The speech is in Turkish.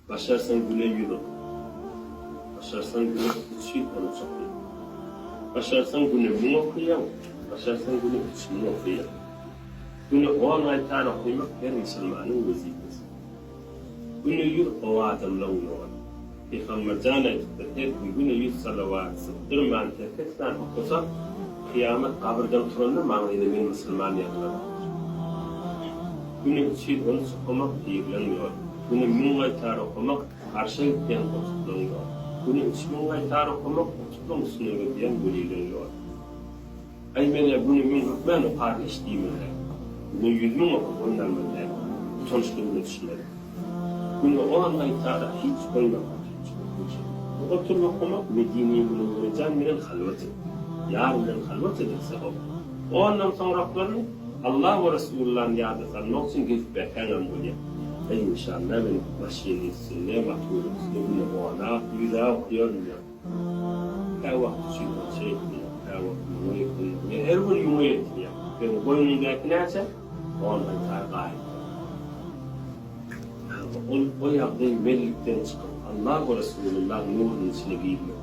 Başarsan güne yürü. Başarsan güne üçin olacak. Başarsan güne bunu okuyam. Başarsan güne üçin okuyam. Güne o anay tarih koymak her Müslümanın vazifesi. Güne yürü o adamla uyuyor. Peygamber cana ettik. Güne yürü salavat. Sıktırman tefekten okusak kıyamet kabirden turanlar mağdayda bir Müslüman yapılır. Güne üçin okumak diyebileniyor. Bunu mungay tarih okumak karşılıklı tutulanıyor. Bunu üç mungay tarih okumak tutulanıyor diyen bölüyleniyor. Aymene bunu mungay kardeş diyemezler. Bunu 100 bin okup onlarmazlar. Sonuçlarını düşünürler. Bunu o anlay tarih hiç koymamak. Oturup okumak Medine-i Münevvere'den halvatı. Yarından halvatı derse o. O anlam sonraklarını Allah ve Resulullah'ın yadı sanmak için gezip bekleyen oluyor. İnşallah benim maşinesi, ne bakıyoruz, ne bunu ona güzel okuyorum ya. Her vakit şey yapıyor, her vakit yumuyor yapıyor. Her gün yumuyor yapıyor. Ben boynundaki neyse, ondan gayet. O yaptığı mellikten çıkıp Allah ve Resulullah'ın nurunun içine giymiyor.